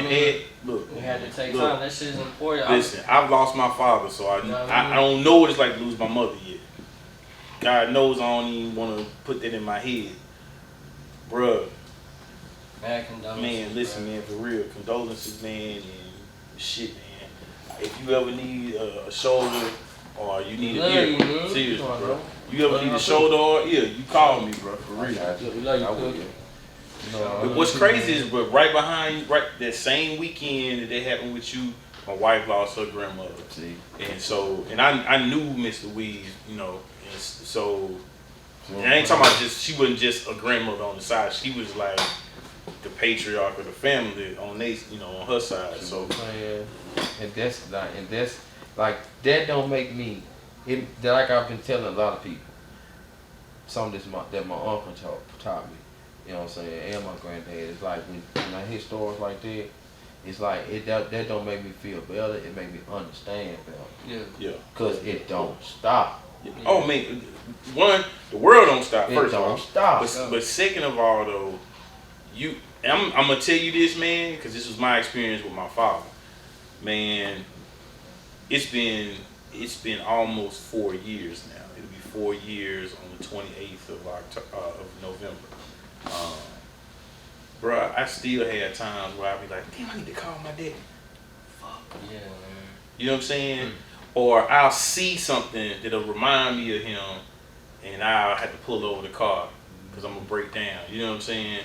had, look, we had to take time. That shit's important. Listen, I've lost my father, so I don't know what it's like to lose my mother yet. God knows I don't even want to put that in my head. Bruh. Man, listen, man, for real. Condolences, man, and shit, man. If you ever need a shoulder or you need an ear, seriously, bro. You ever need a shoulder or ear, you call me, bro, for real. We love you, But what's crazy is, but right behind, right that same weekend that happened with you, my wife lost her grandmother. See. And so, and I knew Miss Louise, you know, and so, and I ain't talking about just, she wasn't just a grandmother on the side, she was like the patriarch of the family on they, you know, on her side. So, and that's like that don't make me. Like I've been telling a lot of people, some of this that my uncle taught me. You know what I'm saying? And my granddad. It's like when I hear stories like that, it's like that don't make me feel better. It make me understand better. Yeah. Cause it don't stop. Yeah. Oh man, one, the world don't stop. First of all, stop. But second of all, though, I'm gonna tell you this, man, because this was my experience with my father. Man, it's been almost 4 years now. It'll be 4 years on the 28th of November. Bruh, I still had times where I'd be like, damn, I need to call my daddy. Fuck. Yeah, man. You know what I'm saying? Or I'll see something that'll remind me of him, and I'll have to pull over the car because I'm gonna break down. You know what I'm saying?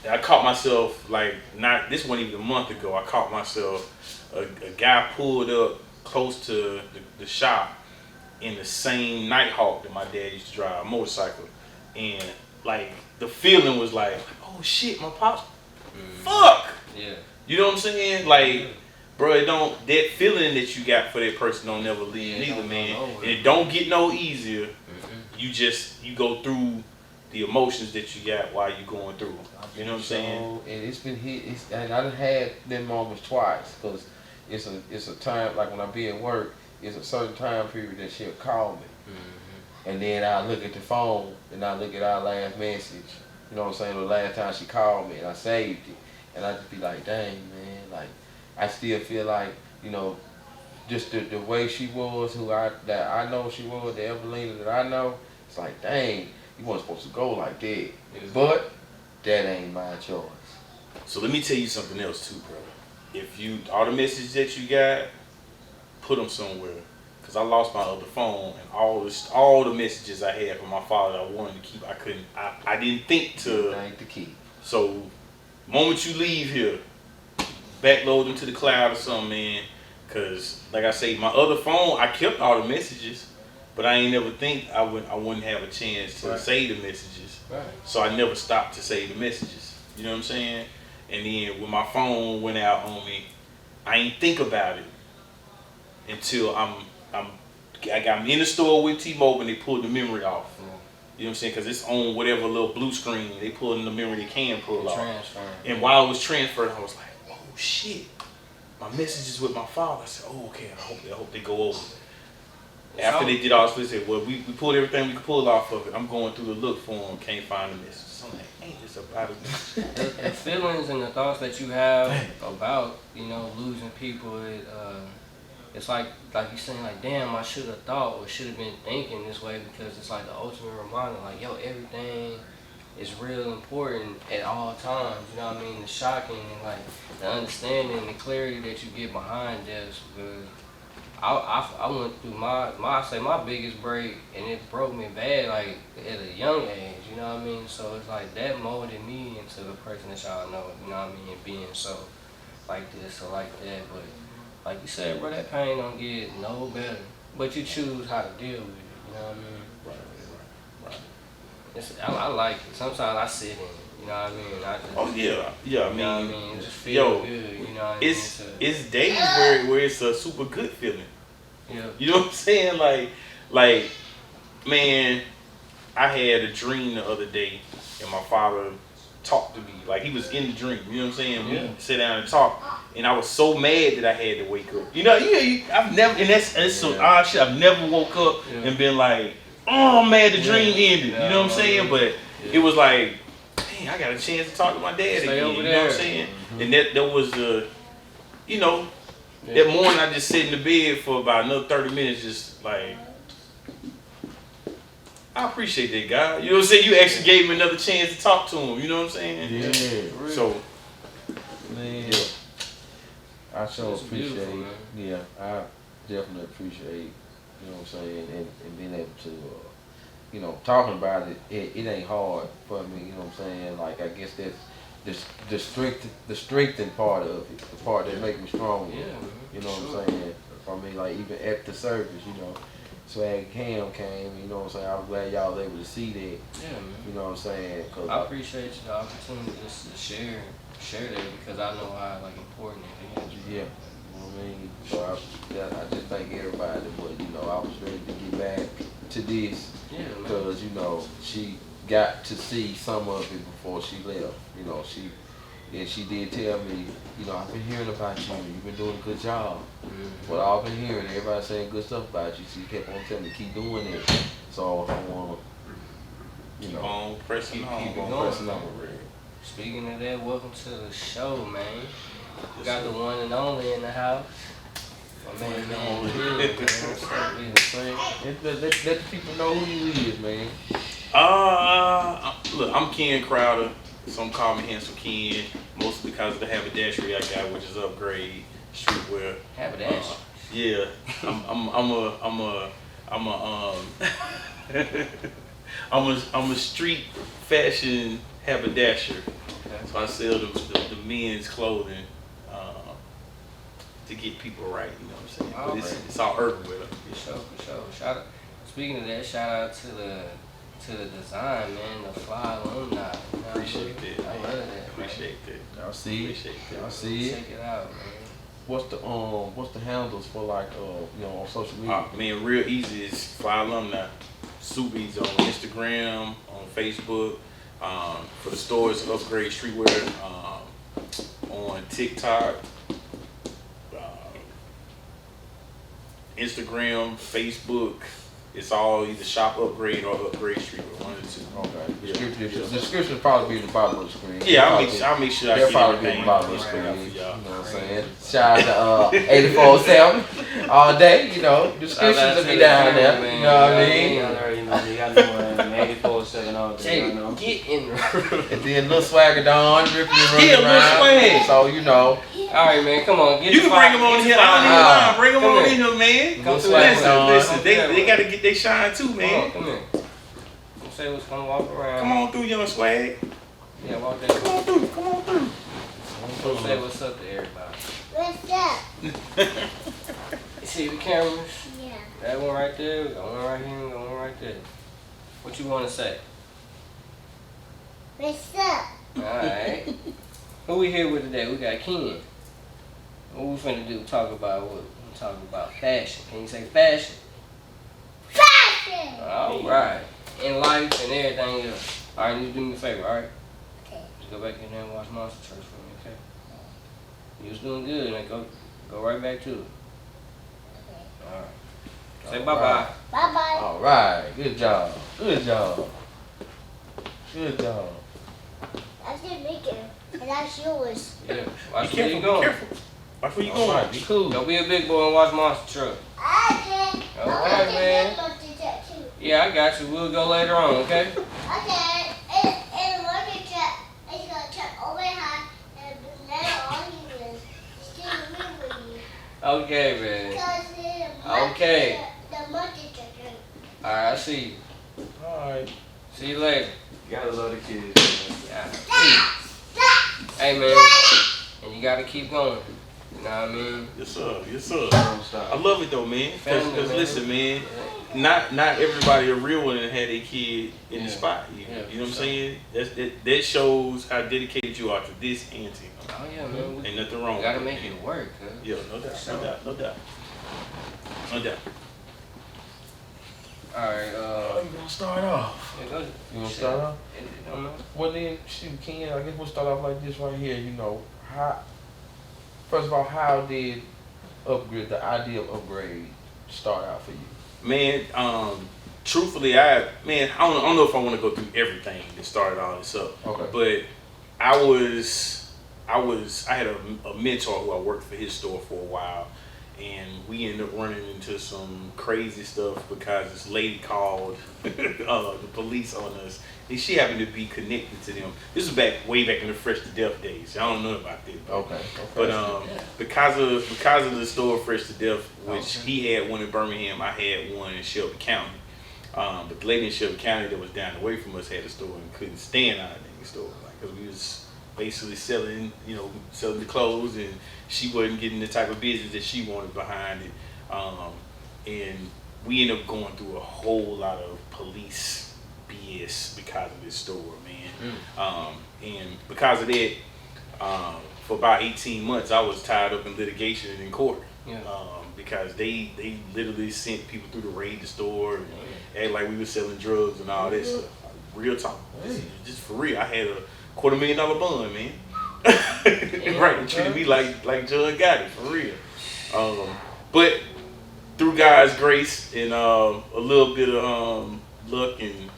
I caught myself this wasn't even a month ago. I caught myself a guy pulled up close to the shop in the same Nighthawk that my dad used to drive, a motorcycle, and like the feeling was like, oh shit, my pops, fuck. Yeah. You know what I'm saying? Like, bro, that feeling that you got for that person don't never leave neither, man. And it don't get no easier. You go through the emotions that you got while you going through. You know what I'm saying? And it's been and I done had them moments twice, because it's a time, like when I be at work, it's a certain time period that she'll call me. And then I look at the phone and I look at our last message. You know what I'm saying? The last time she called me and I saved it. And I just be like, dang, man, like I still feel like, you know, just the way she was, that I know she was, the Evelina that I know, it's like, dang, you weren't supposed to go like that. But that ain't my choice. So let me tell you something else too, bro. If all the messages that you got, put them somewhere. Cause I lost my other phone, and all the messages I had from my father that I wanted to keep, I didn't think to keep. So, moment you leave here, backload them to the cloud or something, man. Cause like I say, my other phone, I kept all the messages, but I ain't never think I wouldn't have a chance to say the messages. Right. So I never stopped to say the messages. You know what I'm saying? And then when my phone went out on me, I ain't think about it until I'm in the store with T-Mobile and they pulled the memory off. You know what I'm saying? Because it's on whatever little blue screen they pull in the memory they can pull off. And while it was transferred, I was like, oh shit, my messages with my father. I said, oh okay, I hope they go over. After they did all this, they said, well, we pulled everything we could pull off of it. I'm going through the look for them, can't find the messages. So I'm like, ain't this about it? The feelings and the thoughts that you have about, you know, losing people, it's like you're saying, like, damn, I should have thought or should have been thinking this way, because it's like the ultimate reminder, like, yo, everything is real important at all times. You know what I mean? The shocking and like the understanding and the clarity that you get behind this. Because I went through my biggest break, and it broke me bad, like at a young age. You know what I mean? So it's like that molded me into the person that y'all know. You know what I mean? And being so like this or like that, but. Like you said, bro, that pain don't get no better. But you choose how to deal with it, you know what I mean? Right. I like it. Sometimes I sit in it, you know what I mean? Yeah, I mean, you know what I mean? It just feel good, you know what I mean? It's days where it's a super good feeling. Yeah. You know what I'm saying? Like, man, I had a dream the other day, and my father talked to me like he was in the dream. You know what I'm saying? We sit down and talk, and I was so mad that I had to wake up. You know, I've never, and that's some odd shit. I've never woke up and been like, oh, I'm mad the dream ended. You know what I'm saying? But it was like, damn, dang, I got a chance to talk to my dad Stay again. over You know what I'm there. saying? And that was the, you know, that morning I just sat in the bed for about another 30 minutes, just like, I appreciate that, God. You know what I'm saying? You actually gave me another chance to talk to him. You know what I'm saying? Yeah. So, Man, yeah. I sure It's appreciate, beautiful, man. yeah, I definitely appreciate, you know what I'm saying, and being able to, you know, talking about it, it ain't hard for me, you know what I'm saying, like, I guess that's the strengthened part of it, the part that make me stronger, Yeah, man. you know what Sure. I'm saying, for me, like, even at the service, you know, Swag Cam came, you know what I'm saying, I'm glad y'all was able to see that, Yeah, man. you know what I'm saying, cause I appreciate the opportunity just to share that because I know how like important it is. yeah. You know what I mean? So I just thank everybody, but you know, I was ready to get back to this Yeah, man. because you know she got to see some of it before she left. You know, she did tell me, you know, I've been hearing about you. You've been doing a good job. Mm-hmm. But I've been hearing everybody saying good stuff about you. She kept on telling me keep doing it. So I wanna, you Keep know, on pressing on. keep on going, pressing man. on, Red. Speaking of that, welcome to the show, man. We got the one and only in the house. My man, Bill, man. What's up, Bill? Let the people know who you is, man. Look, I'm Ken Crowder. Some call me Handsome Ken, mostly because of the haberdashery I got, which is Upgrade Streetwear. Haberdashery. Yeah, I'm a street fashion haberdasher. So I sell the men's clothing to get people right. You know what I'm saying? But it's all urban with it. For sure. Speaking of that, shout out to the design, man, the Fly Alumni. You know Appreciate what I mean? that. I Man. love that. Appreciate that. Y'all see it? Appreciate that. Y'all see it? Check it out, man. What's the handles for like you know on social media? Man, real easy is Fly Alumni. Super easy on Instagram, on Facebook. For the stores, Upgrade Streetwear. On TikTok, Instagram, Facebook. It's all either Shop Upgrade or Upgrade Streetwear. One of the two. Okay. Yeah. The description will probably be in the bottom of the screen. Yeah, I'll make sure I They'll get probably be in everything the bottom of the right screen. out for You know y'all. what I'm saying? Shout out to 84-7 all day. You know, descriptions will be down there. You know what I mean? Y'all know 84/7 all day. Y'all know. Get in the room. And then little Swagger Don ripping and running Yeah, Lil around. Swag. So you know, All right, man. Come on. Get You the can bring fire- them on get here. the I don't fire. even mind. Bring them Come on here. in here, man. Come through Swag that on. way. Listen, Come through that they way. got to get their shine too, Come on, man. come here. Don't say what's gonna walk around. Come on through, young Swag. Yeah, walk that way. Come on through. Come on through. Don't say what's up to everybody. What's up? You see the cameras? Yeah. That one right there, we got one right here, we got one right there. What you want to say? What's up? Alright. Who we here with today? We got Ken. What we finna do? Talk about what? We talking about fashion. Can you say fashion? Fashion! Alright. In life and everything else. Alright, you do me a favor, alright? Okay. Just go back in there and watch Monster Church for me, okay? You was doing good, now go right back to it. Okay. Alright. Say bye-bye. Bye-bye. all right, good job, good job, good job. That's your maker. And that's yours. Yeah. Be Watch where careful. you Be going. careful. Watch where you All going. right, be cool. Don't be a big boy and watch Monster Truck. Okay. Alright, man. Too. Yeah, I got you. We'll go later on, okay? Okay. And the water truck is going to turn over high and later on he will still me with you. Okay, man. Because Okay. The monkey truck. Alright, I see you. All right. See you later. You gotta love the kids, man. Yeah. Stop! Hey, man. And you gotta keep going. You know what I mean? Yes, sir. Yes, sir. Don't I stop. love it though, man. Family, Because man. listen, man, not everybody a real one and had their kid in Yeah. the spot. Yeah, You know what I'm for sure. saying? That shows how dedicated you are to this and to Oh, yeah, man. We Ain't nothing wrong gotta with make it. it work, cuz. Yeah, no doubt, no doubt, no doubt. No doubt. Alright, You gonna start off? yeah, go. You gonna Shit. start off? It don't know. Well then, shoot, Ken, I guess we'll start off like this right here. You know, first of all, how did the idea of Upgrade start out for you? Man, truthfully, I don't know if I want to go through everything that started all this up. Okay. But I had a mentor who I worked for his store for a while, and we ended up running into some crazy stuff because this lady called the police on us, and she happened to be connected to them. This was way back in the Fresh to Death days. I don't know about this. Okay. But because of the store Fresh to Death, which he had one in Birmingham, I had one in Shelby County. But the lady in Shelby County that was down the way from us had a store and couldn't stand out of the store, because we was basically selling the clothes, and she wasn't getting the type of business that she wanted behind it. And we ended up going through a whole lot of police BS because of this store, man. And because of that, for about 18 months, I was tied up in litigation and in court. Yeah. Because they literally sent people through to raid the store and act like we were selling drugs and all that stuff. Real talk. Just for real. I had a $250,000 bond, man. Right, they treated me like Judge got it, for real. But through God's grace and a little bit of luck and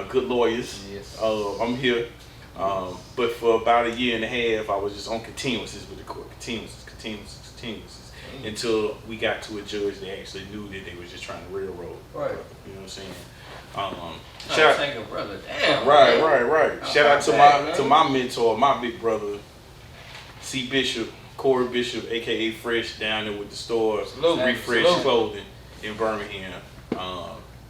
good lawyers, Yes. I'm here. But for about a year and a half, I was just on continuances with the court. Continuances. Until we got to a judge that actually knew that they was just trying to railroad. Right. You know what I'm saying? Shout take a brother down. Right. Oh, Shout out man. to my mentor, my big brother, C. Bishop, Corey Bishop, aka Fresh, down there with the store, Refresh Clothing in Birmingham.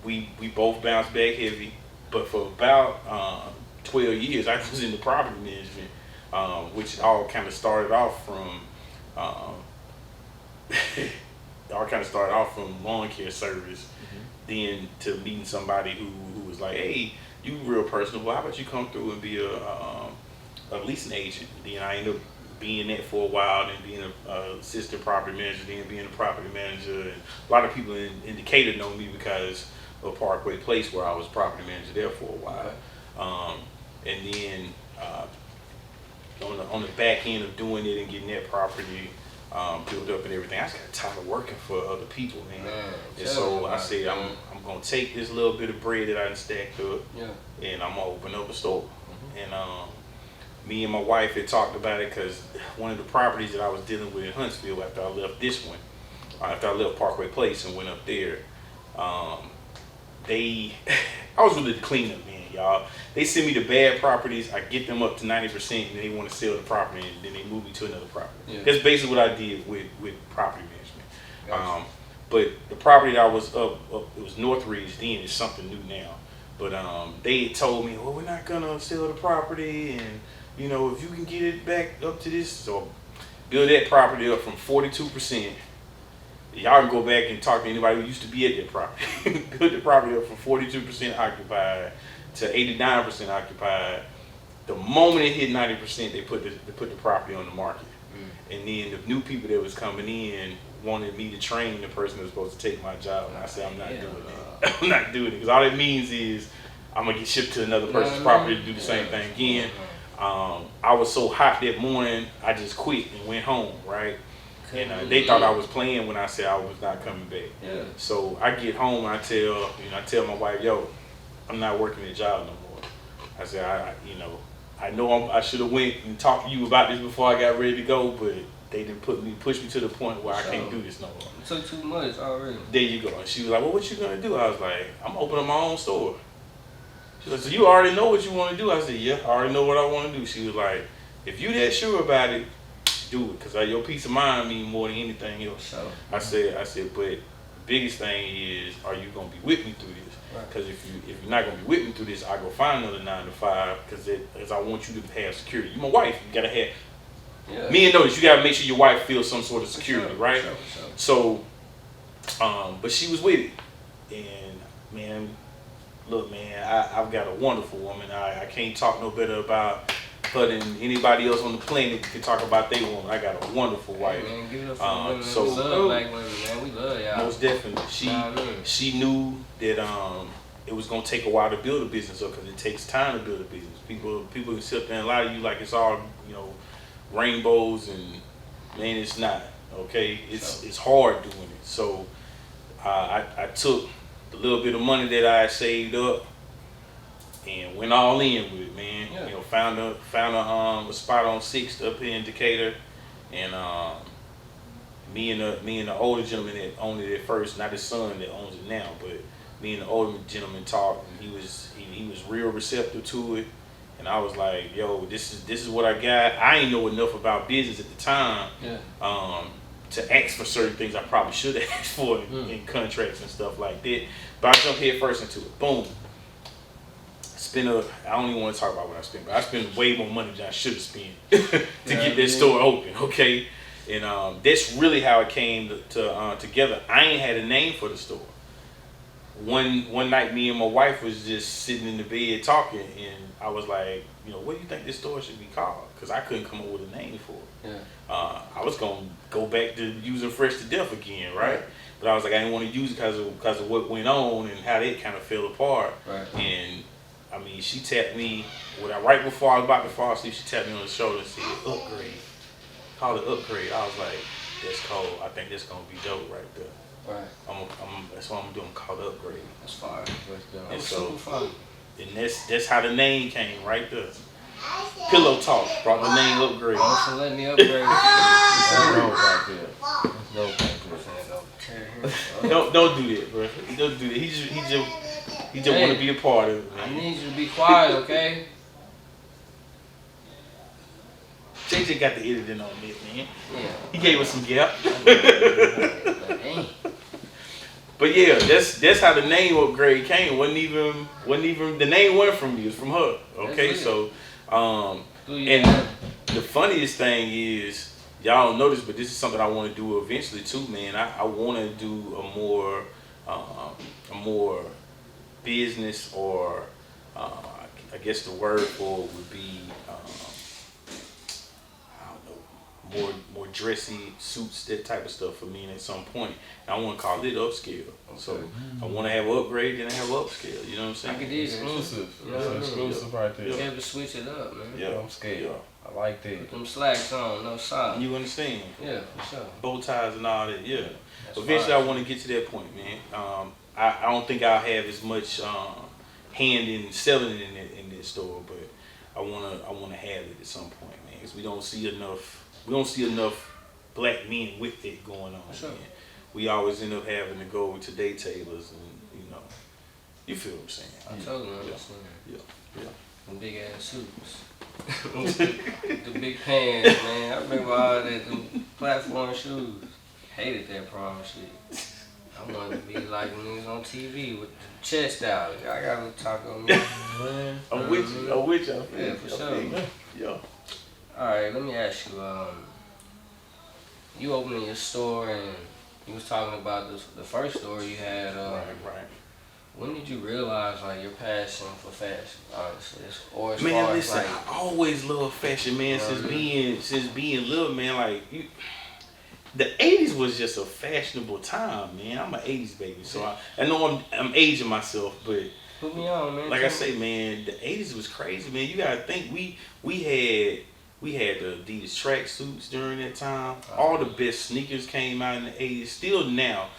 We both bounced back heavy, but for about 12 years, I was in the property management, which all kind of started off from lawn care service, then to meeting somebody who was like, hey, you real personable, how about you come through and be a leasing agent? Then I ended up being that for a while, then being a assistant property manager, then being a property manager. And a lot of people in Decatur know me because of Parkway Place, where I was property manager there for a while. And then on the back end of doing it and getting that property built up and everything, I just got tired of working for other people, man. And so I said, I'm gonna take this little bit of bread that I done stacked up, and I'm gonna open up a store. And me and my wife had talked about it, because one of the properties that I was dealing with in Huntsville after I left this one, after I left Parkway Place and went up there, I was really the cleanup man, y'all. They send me the bad properties, I get them up to 90%, and then they want to sell the property, and then they move me to another property. That's basically what I did with property management. Gotcha. But the property that I was up, it was Northridge then, it's something new now. But they had told me, well, we're not gonna sell the property, and if you can get it back up to this, so build that property up from 42%. Y'all can go back and talk to anybody who used to be at that property. Build the property up from 42% occupied to 89% occupied. The moment it hit 90%, they put the property on the market. And then the new people that was coming in wanted me to train the person that was supposed to take my job. And I said, I'm not doing it. I'm not doing it, because all it means is I'm gonna get shipped to another person's property to do the same thing again. I was so hot that morning, I just quit and went home, right? And they thought I was playing when I said I was not coming back. So I get home and I tell my wife, yo, I'm not working the job no more. I said, I know I should have went and talked to you about this before I got ready to go, but they didn't push me to the point where I can't do this no more. It took too much already. There you go. And she was like, well, what you gonna do? I was like, I'm opening my own store. She was like, so you already know what you want to do? I said, yeah, I already know what I want to do. She was like, if you that sure about it, do it, because your peace of mind means more than anything else. I said, but the biggest thing is, are you gonna be with me through this? Because if you're not gonna be with me through this, I go find another 9 to 5, because I want you to have security. You my wife, you gotta have. Me and notice, you gotta make sure your wife feels some sort of security, right? So, but she was with it, and man, look, man, I've got a wonderful woman. I can't talk no better about her than anybody else on the planet can talk about their woman. I got a wonderful wife. Man, give it up for women. So we love black women, man. We love y'all. most definitely, she knew that it was gonna take a while to build a business up, because it takes time to build a business. People can sit there and lie to you like it's all rainbows, and man, it's not. Okay, it's hard doing it. So I took the little bit of money that I had saved up and went all in with it, man. Yeah. You know, found a spot on 6th up here in Decatur, and me and the older gentleman that owned it at first, not his son that owns it now, but me and the older gentleman talked, and he was real receptive to it, and I was like, yo, this is what I got. I ain't know enough about business at the time. Yeah. To ask for certain things I probably should have asked for in contracts and stuff like that. But I jumped head first into it. Boom. I don't even want to talk about what I spent, but I spent way more money than I should have spent to get that store open, okay? And that's really how it came to together. I ain't had a name for the store. One night, me and my wife was just sitting in the bed talking, and I was like, you know, what do you think this store should be called? Because I couldn't come up with a name for it. Yeah. I was going to go back to using Fresh to Death again, right? But I was like, I didn't want to use it because of what went on and how that kind of fell apart. Right. And I mean, she tapped me right before I was about to fall asleep. She tapped me on the shoulder and said, "Upgrade, call it Upgrade." I was like, "That's cold. I think that's gonna be dope right there." Right. That's what I'm doing. Call it Upgrade. That's fire. And That's so, super fun. and that's how the name came right there. Pillow Talk brought the name Upgrade. Also, let me upgrade. That's dope right there. That's dope right Don't do that, bro. Don't do that. He just want to be a part of it, I man. need you to be quiet, okay? JJ got the editing on this, man. Yeah. He gave us some gap. Dang. But yeah, that's how the name Upgrade came. Wasn't even the name wasn't from me. It was from her. Okay, so and the funniest thing is, y'all don't know this, but this is something I want to do eventually too, man. I want to do a more business, or I guess the word for it would be I don't know, more dressy suits, that type of stuff for me. And at some point, I want to call it upscale. So I want to have upgrade, then I have upscale. You know what I'm saying? I could do that. Exclusive. You know what I mean? Exclusive right there. You able to switch it up, man. Yeah. Upscale. I like that. Put them slacks on, no socks. You understand? Yeah, for sure. Bow ties and all that. Yeah. That's Eventually, fine. I want to get to that point, man. I don't think I'll have as much hand in selling it in this store, but I wanna have it at some point, man. Because we don't see enough black men with it going on. Sure. Man. We always end up having to go to day tailors, and you feel what I'm saying. I totally understand. Yeah. Them big ass suits. The big pants, man. I remember all that, them platform shoes. Hated that prom shit. I wanted to be like niggas on TV with the chest out. I got a taco on me. I'm with you. Yeah, for sure. Yeah. Alright, let me ask you, you opening your store and you was talking about the first store you had, Right. when did you realize like your passion for fashion, honestly? Or as Man, far listen, as like, I always loved fashion, man. Since being little, man. Like the '80s was just a fashionable time, man. I'm an '80s baby, so I know I'm aging myself, but put me on, man. like I say, man, the '80s was crazy, man. You gotta think we had the Adidas track suits during that time. All the best sneakers came out in the '80s. Still now,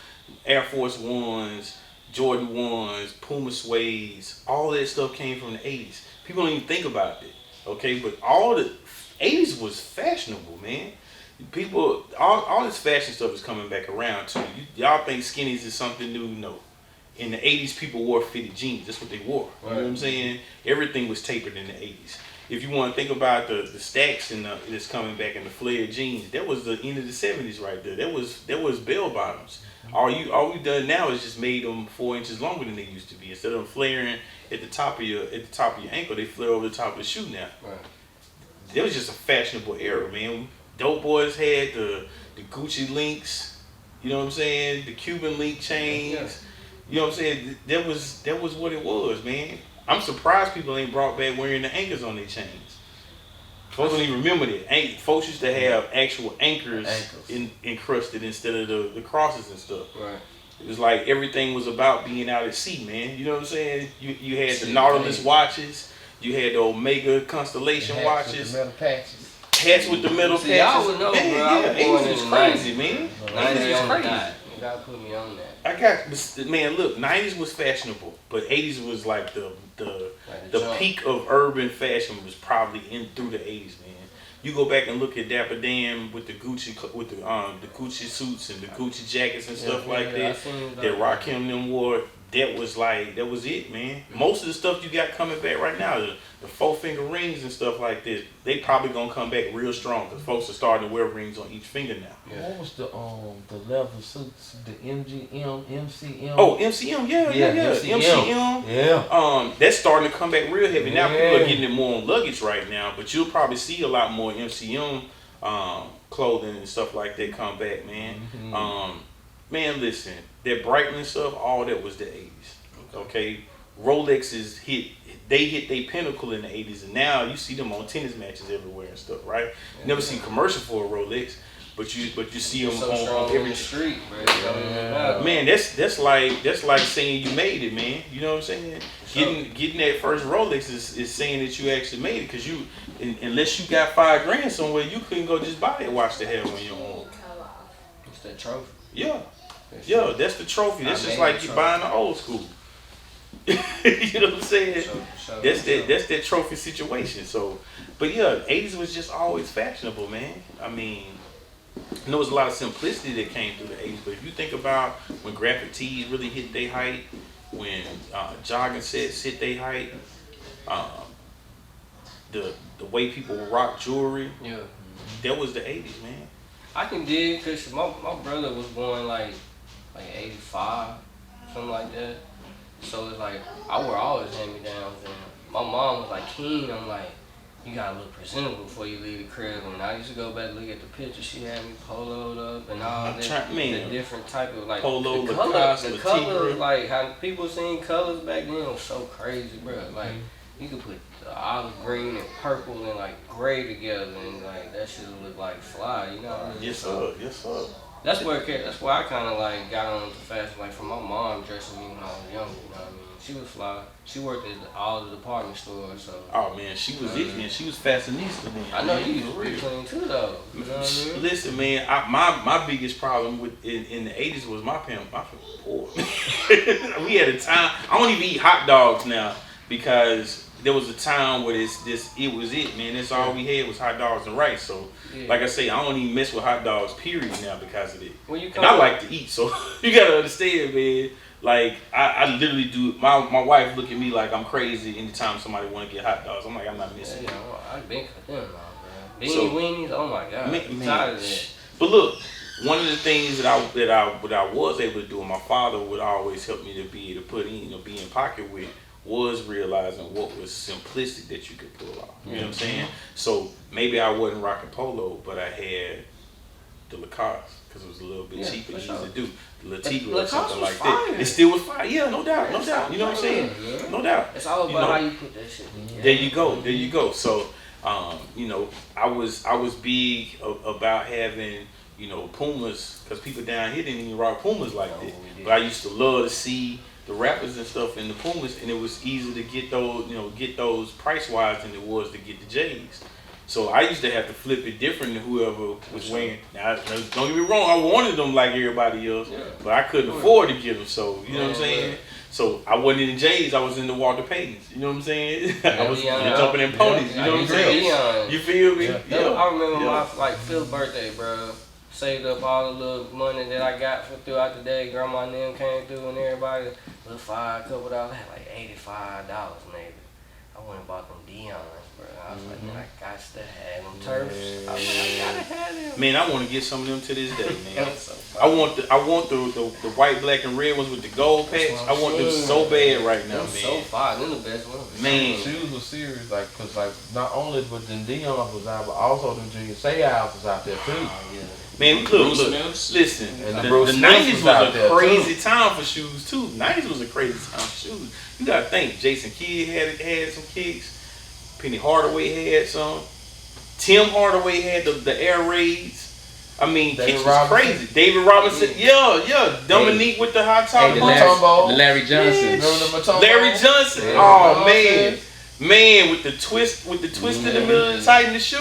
Air Force Ones, Jordan 1s, Puma Suedes, all that stuff came from the '80s. People don't even think about it, okay? But all the '80s was fashionable, man. People, all this fashion stuff is coming back around too. Y'all think skinnies is something new? No. In the '80s, people wore fitted jeans. That's what they wore. You know what I'm saying? Everything was tapered in the '80s. If you want to think about the stacks and that's coming back in the flared jeans, that was the end of the '70s right there. That was bell bottoms. All we've done now is just made them 4 inches longer than they used to be. Instead of them flaring at the top of your ankle, they flare over the top of the shoe now. Right. It was just a fashionable era, man. Dope boys had the Gucci links, you know what I'm saying? The Cuban link chains. Yeah. You know what I'm saying? That was what it was, man. I'm surprised people ain't brought back wearing the anchors on their chains. Folks don't even remember that. Folks used to have actual anchors. Encrusted instead of the crosses and stuff. Right. It was like everything was about being out at sea, man. You know what I'm saying? You had the Nautilus watches. You had the Omega Constellation watches. The metal patches. Hats with the metal patches. Y'all would know, man, bro. I was born it was in crazy, the man. 90 It was on the crazy. dot. gotta put me on that. I got man. Look, 90s was fashionable, but 80s was like the jump. peak of urban fashion was probably in through the 80s, man. You go back and look at Dapper Dan with the Gucci the Gucci suits and the Gucci jackets and stuff like that. That Rakim them wore. That was it, man. Most of the stuff you got coming back right now, the 4-finger rings and stuff like this, they probably gonna come back real strong because folks are starting to wear rings on each finger now. Yeah. What was the leather suits, the MCM? Oh, MCM, yeah. MCM. Yeah. That's starting to come back real heavy. Now people are getting it more on luggage right now, but you'll probably see a lot more MCM clothing and stuff like that come back, man. Mm-hmm. Man, listen, that Breitling stuff, all that was the 80s. Okay, Rolexes hit their pinnacle in the 80s, and now you see them on tennis matches everywhere and stuff, right? You never see commercial for a Rolex, but you see them on every street, bro. Man, that's like saying you made it, man. You know what I'm saying? Getting that first Rolex is saying that you actually made it, because you, unless you got $5,000 somewhere, you couldn't go just buy that watch to have on your own. It's that trophy. Yeah, that's the trophy. That's just like you buying the old school. You know what I'm saying? That's that trophy situation. So, but yeah, 80s was just always fashionable, man. I mean, there was a lot of simplicity that came through the 80s. But if you think about when graphic tees really hit their height, when jogging sets hit their height, the way people rock jewelry, that was the 80s, man. I can dig, because my brother was born like 85, something like that. So it's like, I wore all his hand-me-downs, and my mom was like keen. I'm like, you gotta look presentable before you leave the crib. And I used to go back and look at the pictures. She had me poloed up and all the different type of like polo, the color, like how people seen colors back then was so crazy, bro. Like you could put the olive green and purple and like gray together, and like that shit look like fly, you know what I mean? Yes sir. That's where I kind of like got on to fashion, like from my mom dressing me when I was young, you know what I mean? She was fly. She worked at all the department stores, so. Oh man, she was it, man. She was fashionista then. I know you was pretty clean too, though. You know what I mean? Listen, man, my biggest problem in the 80s was my family poor. We had a time. I don't even eat hot dogs now because there was a time where it was it, man. That's all we had was hot dogs and rice. So, like I say, I don't even mess with hot dogs, period, now because of it. And I like to eat, so you gotta understand, man. Like I literally do. My wife look at me like I'm crazy anytime somebody want to get hot dogs. I'm like, I'm not missing. Yeah, I've been cut them out, bro. Weenies, oh my god. Man, Tired of that. But look, one of the things that I was able to do, and my father would always help me to be able to put in, be in pocket with, was realizing what was simplistic that you could pull off. You know what I'm saying? So maybe I wasn't rocking polo, but I had the Lacoste because it was a little bit cheaper, easy to do. The Latigre or something like that. It still was fire. Yeah, no doubt. You know what I'm saying? No doubt. It's all about how you put that shit together. There you go. So, I was big about having, Pumas, because people down here didn't even rock Pumas like that. But I used to love to see the rappers and stuff in the Pumas, and it was easy to get those price wise than it was to get the J's. So I used to have to flip it different than whoever was wearing. Now, don't get me wrong, I wanted them like everybody else, but I couldn't afford to get them. So you know what I'm saying. So I wasn't in the J's, I was in the Walter Paytons. You know what I'm saying? I was jumping in ponies. You know what I'm saying? You feel me? Yeah. I remember my 5th birthday, bro. Saved up all the little money that I got throughout the day. Grandma and them came through, and everybody, little couple dollars. I had like $85 maybe. I went and bought them Dion's, bro. I was like, man, I got to have them turfs. I was like, I gotta have them. Man, I want to get some of them to this day, man. I want the white, black, and red ones with the gold patch. I want them so bad right now, man. So fire, they're the best ones. Man, shoes were serious, cause not only but the Dion was out, but also the Junior Seau was out there too. Man, look, listen. The 90s was a crazy time for shoes too. 90s was a crazy time for shoes. You gotta think, Jason Kidd had some kicks. Penny Hardaway had some. Tim Hardaway had the Air Raids. I mean, kicks was crazy. David Robinson, yeah. Dominique with the high top. Hey, the Larry Johnson. Remember the Matumbo? Larry Johnson. Oh man, with the twist in the middle and tighten the shoe.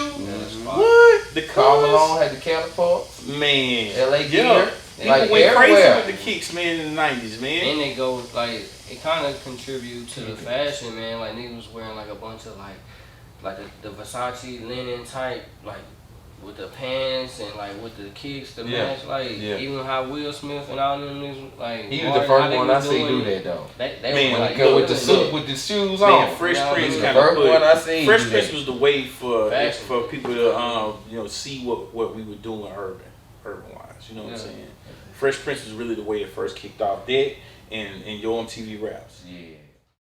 What? The Carl Malone had the catapult. Man. LA Gear. People Like went everywhere. crazy with the kicks, man, in the 90s, man. And they go like it kind of contribute to the fashion, man. Like niggas was wearing like a bunch of like the Versace linen type, like with the pants and like with the kicks, the Yeah. match. Like Yeah. even how Will Smith and all them niggas like. He was Martin, the first how they one I was seen doing do it. that though. They Man, were like Okay, with the doing suit, it. with the shoes Man, on. Fresh Yeah, Prince the kind of first one I seen Fresh do Prince that. was the way for Fashion. people to see what we were doing urban wise. You know what I'm Yeah. saying? Fresh Prince was really the way it first kicked off. That and your MTV raps. Yeah.